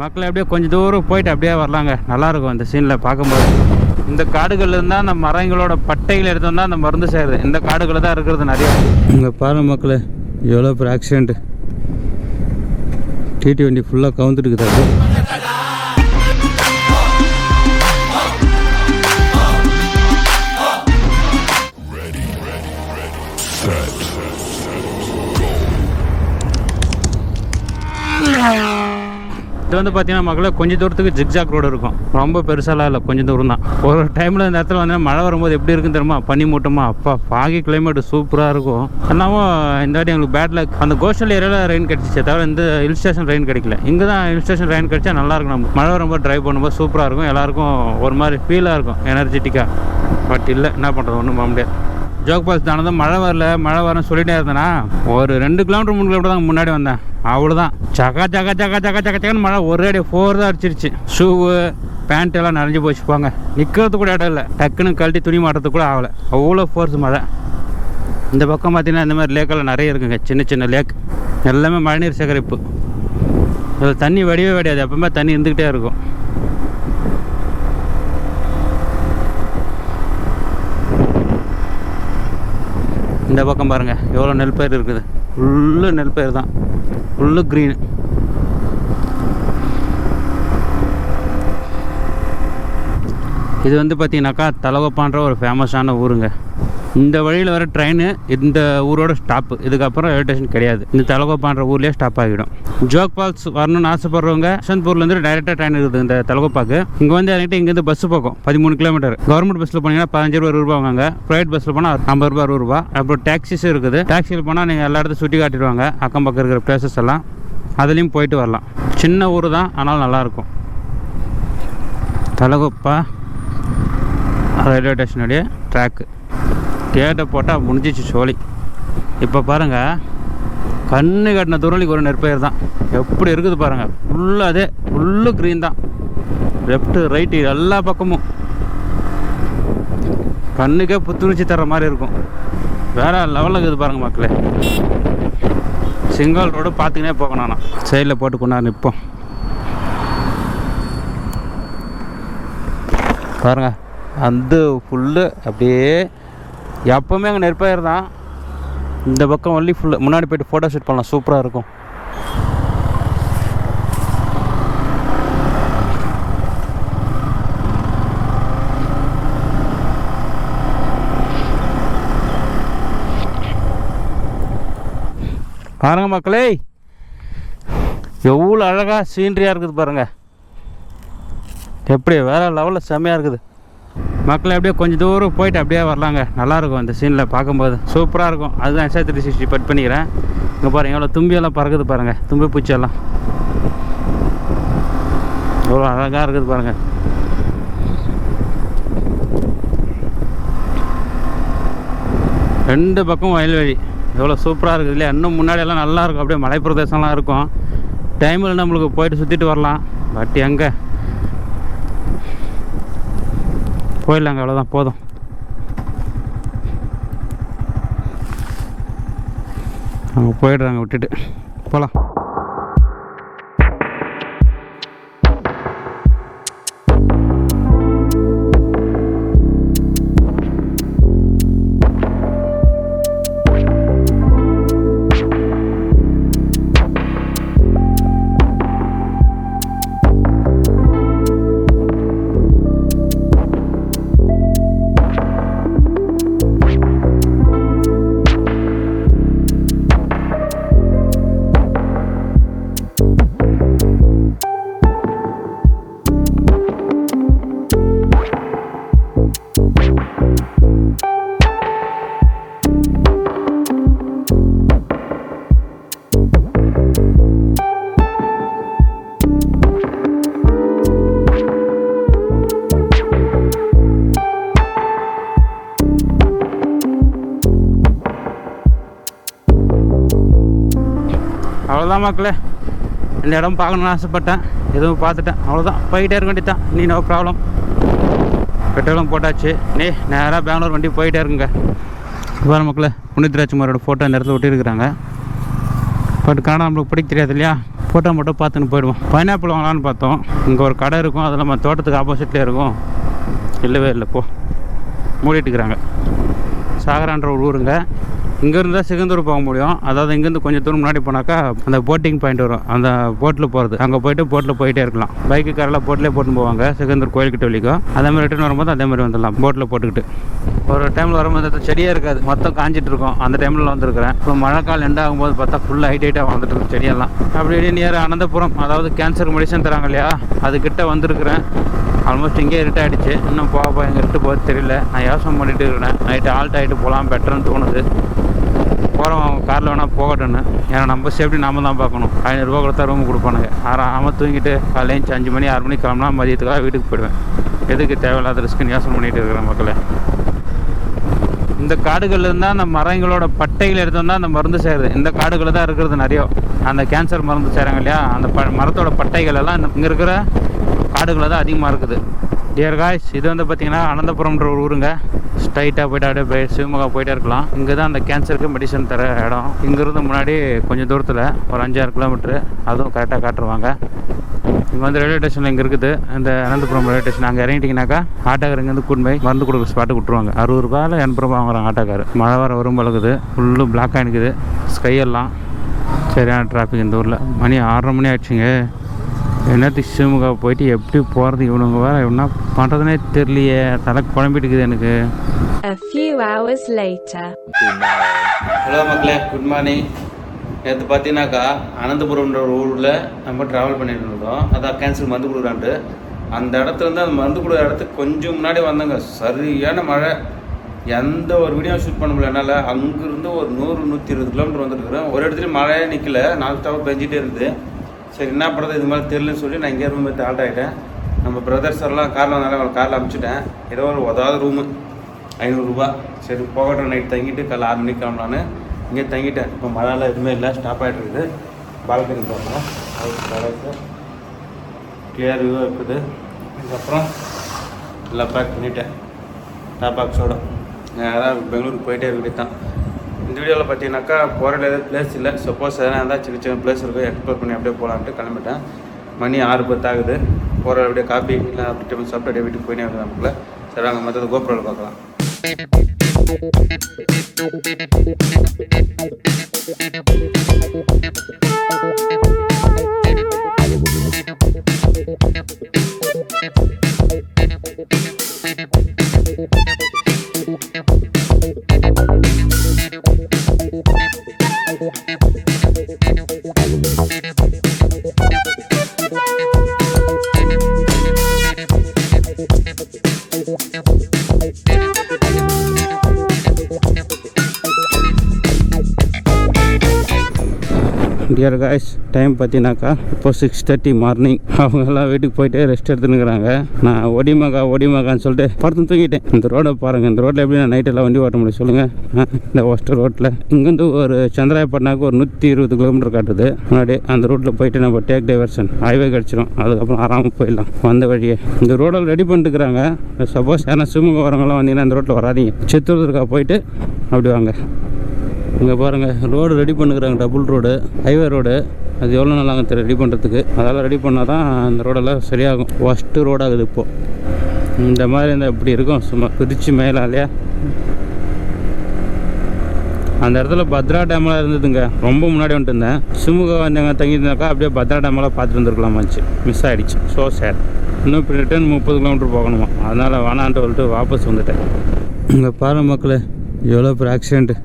மக்கள் அப்படியே கொஞ்சம் தூரம் போயிட்டு அப்படியே வரலாங்க. நல்லாயிருக்கும் இந்த சீனில் பார்க்கும்போது. இந்த காடுகளில் இருந்தால் அந்த மரங்களோட பட்டைகள் எடுத்தோம்னா அந்த மருந்து செய்கிறது இந்த காடுகளில் தான் இருக்கிறது நிறையா. இங்கே பாருங்க மக்களே, எவ்வளோ பெரிய ஆக்சிடென்ட்டு. T20 ஃபுல்லாக கவுந்துட்டு இருக்குது. இது வந்து பார்த்தீங்கன்னா மக்களே கொஞ்சம் தூரத்துக்கு ஜிக்ஜாக் ரோடு இருக்கும். ரொம்ப பெருசாலாம் இல்லை, கொஞ்சம் தூரம் தான். ஒரு டைமில் இந்த இடத்துல வந்து மழை வரும்போது எப்படி இருக்குன்னு தெரியுமா? பனி மூட்டமா அப்பா ஃபாகி கிளைமேட் சூப்பராக இருக்கும். என்னாவும் இந்த வாட்டி எங்களுக்கு பேட் லக். அந்த கோஸ்டல் ஏரியாவில் ரெயின் கிடச்சிச்சே தவிர இந்த ஹில் ஸ்டேஷன் ரெயின் கிடைக்கல. இங்கே தான் ஹில் ஸ்டேஷன் ரெயின் கிடச்சா நல்லாயிருக்கும். நம்ம மழை வரும்போது ட்ரைவ் பண்ணும்போது சூப்பராக இருக்கும். எல்லாருக்கும் ஒரு மாதிரி ஃபீலாக இருக்கும், எனர்ஜெட்டிக்காக. பட் இல்லை, என்ன பண்ணுறது, ஒன்றும் பண்ண முடியாது. ஜோக் பால்ஸ் தானதும் மழை வரன்னு சொல்லிட்டே இருந்தேன்னா ஒரு 2 கிலோமீட்டர் 3 கிலோமீட்டர் தான் முன்னாடி வந்தேன். அவ்வளோதான் சக்கன்னு மழை ஒரே அடி 4 தான் அடிச்சிருச்சு. ஷூவு பேண்ட் எல்லாம் நனைஞ்சு போச்சு. போங்க, நிற்கிறது கூட இடம் இல்லை. டக்குன்னு கழட்டி துணி மாட்டுறது கூட ஆகலை, அவ்வளோ ஃபோர்ஸ் மழை. இந்த பக்கம் பார்த்தீங்கன்னா இந்த மாதிரி லேக்கெல்லாம் நிறைய இருக்குங்க, சின்ன சின்ன லேக். எல்லாமே மழைநீர் சேகரிப்பு. இதில் தண்ணி வடிவே வடியாது, எப்பவுமே தண்ணி இருந்துக்கிட்டே இருக்கும். இந்த பக்கம் பாருங்கள் எவ்வளோ நெல் பயிர் இருக்குது. ஃபுல்லு நெல் பயிர் தான், ஃபுல்லு க்ரீனு. இது வந்து பார்த்தீங்கன்னாக்கா தலகோப்பான்ற ஒரு ஃபேமஸான ஊருங்க. இந்த வழியில் வர ட்ரெயின் இந்த ஊரோட ஸ்டாப்பு. இதுக்கப்புறம் ரயில்வே ஸ்டேஷன் கிடையாது. இந்த தலகோப்பான்ற ஊர்லேயே ஸ்டாப் ஆகிடும். ஜோக் ஃபால்ஸ் வரணும்னு ஆசைப்படுறவங்க யஷ்வந்த்பூர்லேருந்து டைரெக்டாக ட்ரெயின் இருக்குது இந்த தலகோப்பாக்கு. இங்கே வந்து இறங்கிட்டு இங்கேருந்து பஸ்ஸு போகும் 13 கிலோமீட்டர். கவர்மெண்ட் பஸ்ஸில் போனீங்கன்னா 15 ரூபா 20 ரூபா வாங்க. ப்ரைவேட் பஸ்ஸில் போனால் 50 ரூபா 60 ரூபா. அப்புறம் டாக்ஸிஸும் இருக்குது. டாக்ஸியில் போனால் நீங்கள் எல்லா இடத்தையும் சுற்றி காட்டிடுவாங்க, அக்கம் பக்கம் இருக்கிற பிளேசஸ் எல்லாம். அதுலேயும் போயிட்டு வரலாம். சின்ன ஊர் தான், ஆனால் நல்லாயிருக்கும். தலகோப்பா ரயில்வே ஸ்டேஷனுடைய ட்ராக்கு. கேட்டை போட்டால் முடிஞ்சிச்சு சோழி. இப்போ பாருங்கள், கண்ணு கட்டின துறலிக்கு ஒரு நெற்பயிர் தான். எப்படி இருக்குது பாருங்கள், ஃபுல்லாக அதே ஃபுல்லு க்ரீன் தான். லெஃப்ட்டு ரைட்டு எல்லா பக்கமும் கண்ணுக்கே புத்துணர்ச்சி தர்ற மாதிரி இருக்கும். வேறு லெவலில் இருக்குது பாருங்கள் மக்களே. சிங்கிள் ரோடு பார்த்துக்கினே போகணும். நான் சைடில் போட்டு கொண்டாந்து நிற்போம். பாருங்கள், அந்த ஃபுல்லு அப்படியே எப்போவுமே அங்கே நெற்பயிர் தான். இந்த பக்கம் ஒன்லி ஃபுல்லு. முன்னாடி போய்ட்டு ஃபோட்டோ ஷூட் பண்ணலாம், சூப்பராக இருக்கும். பாருங்க மக்களே, எவ்வளோ அழகாக சீனரியாக இருக்குது பாருங்கள். எப்படி வேறு லெவலில் செம்மையாக இருக்குது. மக்கள் அப்படியே கொஞ்சம் தூரம் போயிட்டு அப்படியே வரலாங்க. நல்லாயிருக்கும் இந்த சீனில் பார்க்கும்போது, சூப்பராக இருக்கும். அதுதான் SA360 பட் பண்ணிக்கிறேன். இங்கே பாருங்கள் எவ்வளோ தும்பியெல்லாம் பறக்குது பாருங்கள், தும்பி பூச்சியெல்லாம் எவ்வளோ அழகாக இருக்குது பாருங்கள். ரெண்டு பக்கம் வயல்வெளி எவ்வளோ சூப்பராக இருக்குது இல்லையா? இன்னும் முன்னாடியெல்லாம் நல்லாயிருக்கும், அப்படியே மலை பிரதேசம்லாம் இருக்கும். டைமில் நம்மளுக்கு போயிட்டு சுற்றிட்டு வரலாம். பட் எங்கே போயிடலாங்க, அவ்வளோதான், போதும். அவங்க போயிடுறாங்க, விட்டுட்டு போகலாம். அவ்வளோதான் மக்களே, இந்த இடம் பார்க்கணுன்னு ஆசைப்பட்டேன், எதுவும் பார்த்துட்டேன், அவ்வளோதான். போயிட்டே இருக்க வேண்டியதான், நீ நோ ப்ராப்ளம். பெட்ரோலும் போட்டாச்சு, நீ நேராக பெங்களூர் வண்டி போயிட்டே இருக்குங்க. வேறு மக்களே, புனித் ராஜ்குமாரோட ஃபோட்டோ இந்த இடத்துல ஒட்டியிருக்கிறாங்க. பட் கனடா நம்மளுக்கு பிடிக்க தெரியாது இல்லையா? ஃபோட்டோ மட்டும் பார்த்துன்னு போயிடுவோம். பைனாப்பிள் வாங்கலான்னு பார்த்தோம். இங்கே ஒரு கடை இருக்கும், அதில் நம்ம தோட்டத்துக்கு ஆப்போசிட்லேயே இருக்கும். இல்லவே இல்லை, போ மூடிட்டுக்கிறாங்க. சாகரான்ற ஒரு ஊருங்க. இங்கேருந்து தான் சிகந்தூர் போக முடியும். அதாவது இங்கேருந்து கொஞ்சம் தூரம் முன்னாடி போனாக்கா அந்த போட்டிங் பாயிண்ட் வரும், அந்த போட்டில் போகிறது. அங்கே போய்ட்டு போட்டில் போயிட்டே இருக்கலாம். பைக்கு காரெல்லாம் போட்டிலே போட்டுன்னு போவாங்க சிகந்தூர் கோயில்கிட்ட வலிக்கும். அதே மாதிரி ரிட்டர்ன் வரும்போது அதே மாதிரி வந்துடலாம் போட்டில் போட்டுக்கிட்டு. ஒரு டைமில் வரும்போது செடியே இருக்காது, மொத்தம் காஞ்சிட்டு இருக்கும். அந்த டைமில் வந்துருக்கிறேன். இப்போ மழை காலம் எண்ட் ஆகும்போது பார்த்தா ஃபுல்லாக ஹைட்டாக வந்துட்டு இருக்கு செடியெல்லாம். அப்படியே நியர் அனந்தபுரம், அதாவது கேன்சர் மெடிசன் தராங்க இல்லையா, அதுக்கிட்ட வந்திருக்கிறேன். ஆல்மோஸ்ட் இங்கே இருட் ஆகிடுச்சு. இன்னும் போக எங்கே இருட்டு போகிறது தெரியல. நான் யோசனை பண்ணிட்டு இருக்கிறேன், நைட்டு ஆல்ட் ஆகிட்டு போகலாம் பெட்டர்னு தோணுது. போகிறோம் காரில் வேணால் போகட்டுன்னு. ஏன்னா நம்ம சேஃப்டி நாம தான் பார்க்கணும். 500 ரூபா கொடுத்தா ரூம் கொடுப்பானுங்க. ஆமாம் தூங்கிட்டு காலையில் 5 மணி 6 மணிக்கு கிளம்புனா மதியத்துக்காக வீட்டுக்கு போயிடுவேன். எதுக்கு தேவையில்லாத ரிஸ்க்குன்னு யோசனை பண்ணிகிட்டு இருக்கிறேன் மக்களே. இந்த காடுகளில் இருந்தால் அந்த மரங்களோட பட்டைகள் எடுத்தோம்னா அந்த மருந்து செய்கிறது இந்த காடுகளில் தான் இருக்கிறது நிறைய. அந்த கேன்சர் மருந்து செய்கிறாங்க இல்லையா, அந்த மரத்தோட பட்டைகள் எல்லாம் இங்கே இருக்கிற காடுகளில் தான் அதிகமாக இருக்குது. டியர் காய்ஸ், இது வந்து பார்த்திங்கன்னா அனந்தபுரம்ன்ற ஒரு ஊருங்க. ஸ்ட்ரைட்டாக போய்ட்டு அப்படியே சிவமொகா போயிட்டே இருக்கலாம். இங்கே தான் அந்த கேன்சருக்கு மெடிசன் தர இடம். இங்கேருந்து முன்னாடி கொஞ்சம் தூரத்தில் ஒரு 5-6 கிலோமீட்ரு, அதுவும் கரெக்டாக காட்டுருவாங்க. இங்கே வந்து ரயில்வே ஸ்டேஷன் இங்கே இருக்குது, இந்த அனந்தபுரம் ரயில்வே ஸ்டேஷன். அங்கே இறங்கிட்டிங்கனாக்கா ஆட்டோக்கார் இங்கேருந்து கூட்டு போய் மருந்து கொடுக்குற ஸ்பாட்டுக்கு விட்டுருவாங்க. 60 ரூபாயில் 80 ரூபா வாங்குறாங்க ஆட்டோக்கார். மழை வர வரும் பழகுது, ஃபுல்லு பிளாக்காக இருக்குது ஸ்கையெல்லாம். சரியான டிராஃபிக் இந்த ஊரில். மணி 6:30 மணி ஆயிடுச்சுங்க. என்னத்துக்கு சிவமுகா போயிட்டு எப்படி போகிறது, இவனுங்க வேறு என்ன பண்ணுறதுனே தெரியலையே, தலை குழம்பிட்டுக்குது எனக்கு. ஹலோ மக்களே, குட் மார்னிங். நேற்று பார்த்தீங்கன்னாக்கா அனந்தபுரம்ன்ற ஒரு ஊரில் நம்ம ட்ராவல் பண்ணிட்டு இருந்தோம். அதான் கேன்சல் மருந்து கொடுக்குறான்ட்டு. அந்த இடத்துலேருந்து அந்த மருந்து கொடுக்குற இடத்துக்கு கொஞ்சம் முன்னாடி வந்தாங்க. சரியான மழை. எந்த ஒரு வீடியோ ஷூட் பண்ண முடியல என்னால். அங்கேருந்து ஒரு 100-120 கிலோமீட்டர் வந்துருக்குறேன். ஒரு இடத்துலையும் மழையே நிற்கல, 4 ஸ்டாப் பெஞ்சிட்டே இருக்குது. சரி என்ன பண்ணுறது, இது மாதிரி தெரியலன்னு சொல்லி நான் இங்கே ரூம் எடுத்து ஆல்ட் ஆகிட்டேன். நம்ம பிரதர்ஸ் எல்லாம் காரில் வந்தாலும் அவங்களை காரில் அனுப்பிச்சிட்டேன். ஏதோ ஒரு உதாவது ரூமு 500 ரூபா. சரி போகட்டும், நைட் தங்கிட்டு காலைல 6 மணிக்கு கிளம்பலான்னு இங்கே தங்கிட்டேன். இப்போ மழைலாம் எதுவுமே இல்லை, ஸ்டாப் ஆகிட்டு இருக்குது. பால்கனி பார்க்கலாம், அது கிளியர் வியூவாக இருக்குது. இதுக்கப்புறம் எல்லாம் பேக் பண்ணிவிட்டேன் டாப் பாக்ஸோட. நேராக பெங்களூருக்கு போயிட்டே இருக்கிட்டே தான். இந்த வீடியோவில் பார்த்தீங்கன்னாக்கா போகிற எதாவது பிளேஸ் இல்லை. சப்போஸ் எதனா இருந்தால் சின்ன சின்ன பிளேஸ் இருக்கும், எக்ஸ்ப்ளோர் பண்ணி அப்படியே போகலான்ட்டு கிளம்பிட்டேன். மணி 6:10 ஆகுது. போகிற அப்படியே காப்பி இல்லை அப்படி சாப்பிட்டு அப்படியே வீட்டுக்கு போயினே இருக்குது நமக்குள்ள. சரி அங்கே மற்றது கோப்ரோவில் பார்க்கலாம். டியர் காய்ஸ், டைம் பார்த்தீங்கன்னாக்கா இப்போ 6:30 மார்னிங். அவங்கெல்லாம் வீட்டுக்கு போயிட்டு ரெஸ்ட் எடுத்துனுக்குறாங்க. நான் ஒடிமகான்னு சொல்லிட்டு படுத்து தூங்கிட்டேன். இந்த ரோடை பாருங்கள், இந்த ரோட்டில் எப்படி நான் நைட்டெல்லாம் வண்டி ஓட்ட முடியும் சொல்லுங்கள்? இந்த ஒஸ்ட் ரோட்டில் இங்கேருந்து ஒரு சந்திராயப்பட்டினாக்கு ஒரு 120 கிலோமீட்டர் காட்டுது. முன்னாடி அந்த ரோட்டில் போயிட்டு நம்ம டேக் டைவர்ஷன் ஹைவே கிடச்சிரும். அதுக்கப்புறம் ஆறாமல் போயிடலாம் வந்த வழியே. இந்த ரோடில் ரெடி பண்ணிட்டுக்கிறாங்க. சப்போஸ் யாரா சிவமுகம் வரவங்களாம் வந்தீங்கன்னா இந்த ரோட்டில் வராதிங்க. சித்தூர்க்கா போயிட்டு அப்படி வாங்க. இங்கே பாருங்கள், ரோடு ரெடி பண்ணுறாங்க, டபுள் ரோடு, ஹைவே ரோடு. அது எவ்வளோ நல்லாங்க தெரியும் ரெடி பண்ணுறதுக்கு. அதெல்லாம் ரெடி பண்ணால் தான் அந்த ரோடெல்லாம் சரியாகும். ஃபஸ்ட்டு ரோடாகுது இப்போது. இந்த மாதிரி இருந்தால் இப்படி இருக்கும், சும்மா பிரித்து மேலே இல்லையா. அந்த இடத்துல பத்ரா டேமெலாம் இருந்ததுங்க. ரொம்ப முன்னாடி வந்துட்டு இருந்தேன். சிவமுகம் வந்தாங்க தங்கியிருந்தாக்கா அப்படியே பத்ரா டேமெல்லாம் பார்த்துட்டு வந்துருக்கலாமாச்சு. மிஸ் ஆகிடுச்சு. So sad. இன்னும் இப்போ ரிட்டர்ன் 30 கிலோமீட்டர் போகணுமா. அதனால் வேணான்ட்டு சொல்லிட்டு வாபஸ் வந்துட்டேன். இங்கே பாருங்கள் மக்களே, எவ்வளோ பெரிய ஆக்சிடெண்ட்டு.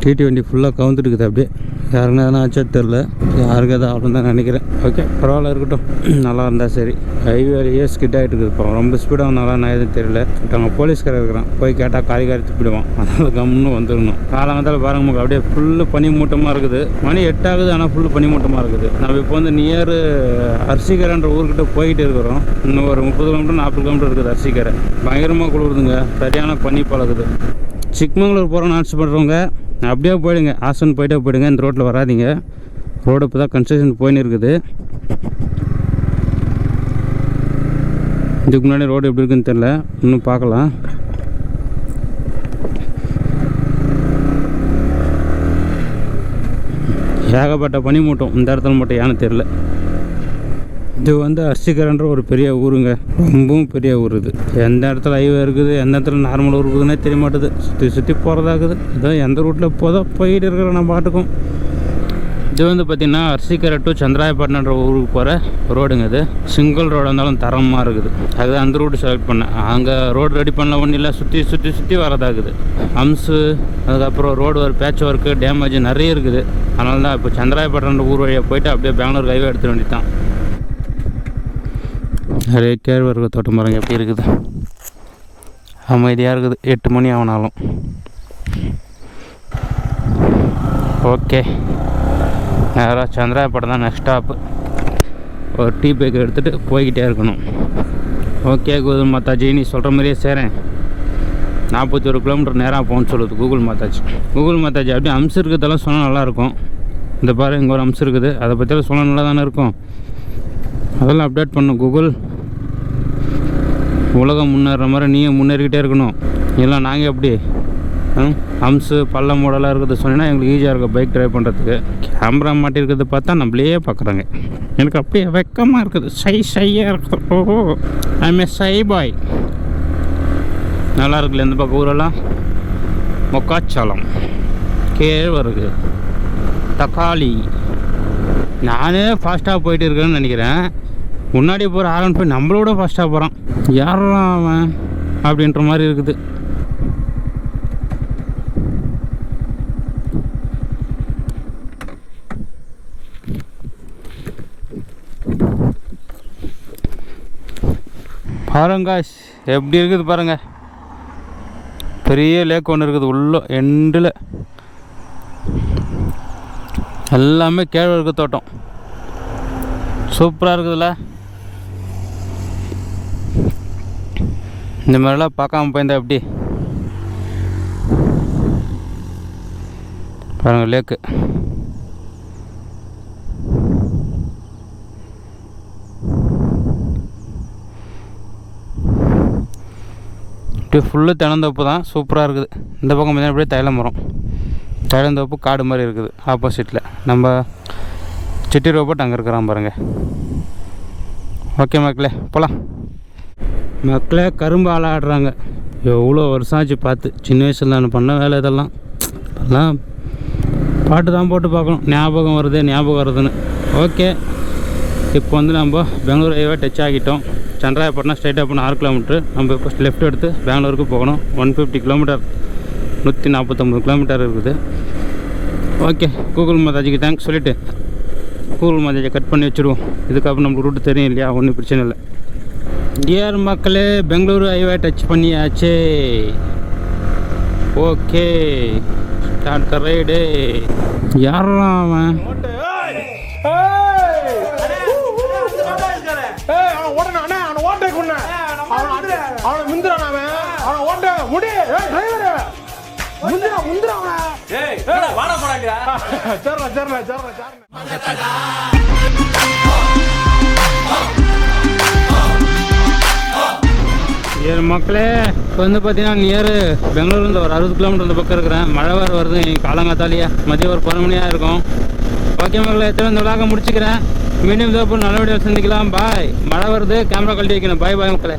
டிடி வண்டி ஃபுல்லாக கவுந்துட்டுருக்குது. அப்படியே யாருன்னா எதனா ஆச்சா தெரில, யாருக்கு எதாவது ஆகணும் தான் நினைக்கிறேன். ஓகே பரவாயில்ல, இருக்கட்டும், நல்லா இருந்தால் சரி. ஹைவேலையே ஸ்கிட் ஆகிட்டு இருக்குது. இப்போ ரொம்ப ஸ்பீடாக நல்லா நான் எதுவும் தெரியல. பட் அங்கே போலீஸ்காரர் இருக்கிறான், போய் கேட்டால் காரி துப்பிடுவான். அதனால் கம்முன்னு வந்துடணும். காலங்காலத்தில் பாருங்க அப்படியே ஃபுல்லு பனி மூட்டமாக இருக்குது. மணி 8 ஆகுது, ஆனால் ஃபுல்லு பனி மூட்டமாக இருக்குது. நம்ம இப்போ வந்து நியர் அரிசிக்கரைன்ற ஊர்கிட்ட போயிட்டு இருக்கிறோம். இன்னும் ஒரு 30 கிலோமீட்டர் 40 கிலோமீட்டர் இருக்குது அரிசிக்கரை. பயங்கரமாக குளிருதுங்க, சரியான பனி பழகுது. சிக்மங்களூர் போகிறோன்னு ஆட்சி பண்ணுறவங்க அப்படியே போயிடுங்க, ஆசன் போயிட்டே போயிடுங்க. இந்த ரோட்டில் வராதிங்க. ரோடு இப்போ தான் கன்ஸ்ட்ரக்ஷன் போயின்னு இருக்குது. இதுக்கு முன்னாடி ரோடு எப்படி இருக்குன்னு தெரில, இன்னும் பார்க்கலாம். ஏகப்பட்ட பனி மூட்டம் இந்த இடத்துல மட்டும் ஏன்னு தெரில. இது வந்து அர்சிகரன்ற ஒரு பெரிய ஊருங்க, ரொம்பவும் பெரிய ஊர். இது எந்த இடத்துல ஹைவே இருக்குது, எந்த இடத்துல நார்மல் ஊர் இருக்குதுன்னே தெரிய மாட்டுது. சுற்றி சுற்றி போகிறதாக்குது. இதோ எந்த ரூட்டில் இப்போதான் போயிட்டு இருக்கிற நம்ம பாட்டுக்கும். இது வந்து பார்த்திங்கன்னா அர்சிகரை டு சந்திராயப்பட்டினன்ற ஊருக்கு போகிற ரோடுங்க. இது சிங்கிள் ரோடாக இருந்தாலும் தரமாக இருக்குது. அதுதான் அந்த ரூட்டு செலக்ட் பண்ணேன். அங்கே ரோடு ரெடி பண்ணல ஒன்றும் இல்லை, சுற்றி சுற்றி சுற்றி வரதாக்குது. அம்ஸு, அதுக்கப்புறம் ரோடு ஒரு பேட்ச் ஒர்க்கு, டேமேஜ் நிறைய இருக்குது. அதனால தான் இப்போ சந்திராயப்பட்டினன்ற ஊர் வழியாக போயிட்டு அப்படியே பெங்களூர் ஹைவே எடுத்துட வேண்டியதான். நிறைய கேழ்வரகு தோட்டம் பாருங்க எப்படி இருக்குது, அமைதியாக இருக்குது. 8 மணி ஆனாலும். ஓகே, நேராக சந்திராயப்பட்டினம் தான் நெக்ஸ்ட் ஸ்டாப்பு. ஒரு டீ பேக் எடுத்துகிட்டு போய்கிட்டே இருக்கணும். ஓகே கூகுள் மாதாஜி, நீ சொல்கிற மாதிரியே சேரேன். 41 கிலோமீட்டர் நேராக போகணும்னு சொல்லுது கூகுள் மாதாஜி. கூகுள் மாதாஜி அப்படியே அம்சம் இருக்கிறதெல்லாம் சொன்னால் நல்லாயிருக்கும். இந்த பாரு இங்கே ஒரு அம்சம் இருக்குது, அதை பற்றியெல்லாம் சொன்னால் நல்லா தானே இருக்கும். அதெல்லாம் அப்டேட் பண்ணும் கூகுள். உலகம் முன்னேற மாதிரி நீயும் முன்னேறிக்கிட்டே இருக்கணும். இல்லை நாங்கள் எப்படி அம்சு பள்ள மூடலாக இருக்கிறது சொன்னீங்கன்னா எங்களுக்கு ஈஸியாக இருக்கும் பைக் ட்ரைவ் பண்ணுறதுக்கு. கேமரா மாட்டி இருக்கிறத பார்த்தா நம்மளையே பார்க்குறாங்க. எனக்கு அப்படியே வெக்கமாக இருக்குது, ஷையாக இருக்குது. ஓஹோ, ஐம் ஏ ஷை பாய். நல்லா இருக்குல்ல இந்த பக்கம் ஊரெல்லாம். மொக்காச்சாலம், கேழ்வரகு, தக்காளி. நானே ஃபாஸ்ட்டாக போயிட்டு இருக்கேன்னு நினைக்கிறேன். முன்னாடி போகிற ஆரன் போய் நம்மளோட ஃபாஸ்ட்டாக போகிறான். யாரா அவன் அப்படின்ற மாதிரி இருக்குது. பாருங்க எப்படி இருக்குது பாருங்க. பெரிய லேக் ஒன்று இருக்குது உள்ள எண்டில். எல்லாமே கேழ்வரகு தோட்டம். சூப்பராக இருக்குதுல்ல. இந்த மாதிரிலாம் பார்க்காம போயிருந்தா எப்படி பாருங்கள் லேக்கு. இப்படி ஃபுல்லு தென்னந்தோப்பு தான், சூப்பராக இருக்குது. இந்த பக்கம் பார்த்தீங்கன்னா அப்படியே தைல மரம், தைலந்தோப்பு காடு மாதிரி இருக்குது. ஆப்போசிட்டில் நம்ம சிட்டி ரோபோட் அங்கே இருக்கிறான் பாருங்கள். ஓகே மக்களே போகலாம். மக்களே கரும்பு ஆளாடுறாங்க. எவ்வளோ வருஷம் ஆச்சு பார்த்து. சின்ன வயசில் நான் பண்ண வேலை இதெல்லாம். இப்போல்லாம் பாட்டு தான் போட்டு பார்க்கணும், ஞாபகம் வருதுன்னு. ஓகே, இப்போ வந்து நம்ம பெங்களூர் ஹைவே டச் ஆகிட்டோம். சந்திராயப்பட்டினம் ஸ்ட்ரைட்டாக போனால் 6 கிலோமீட்டர். நம்ம இப்போ லெஃப்ட் எடுத்து பெங்களூருக்கு போகணும். 150 கிலோமீட்டர், 149 கிலோமீட்டர் இருக்குது. ஓகே, கூகுள் மாதாஜிக்கு தேங்க்ஸ் சொல்லிவிட்டு கூகுள் மாதாஜியை கட் பண்ணி வச்சுருவோம். இதுக்கப்புறம் நம்மளுக்கு ரூட்டு தெரியும் இல்லையா, ஒன்றும் பிரச்சனை இல்லை. டியர் மக்களே, பெங்களூரு ஹைவே டச் பண்ணியாச்சு. Okay, start the ride. யாரா அவன்? மக்களே, இப்போ வந்து பார்த்தீங்கன்னா நியர் பெங்களூர்லேருந்து ஒரு 60 கிலோமீட்டர் இந்த பக்கம் இருக்கிறேன். மழை வேறு வருது, காலங்காத்தாலேயே மதியம் ஒரு 12 மணியாக இருக்கும். ஓகே மக்களே, எத்தனை இந்த விழாக்க முடிச்சுக்கிறேன். மீண்டும் நல்ல வீடியோ சந்திக்கலாம். பாய். மழை வருது, கேமரா கழட்டி வைக்கணும். பாய் பாய் மக்களே.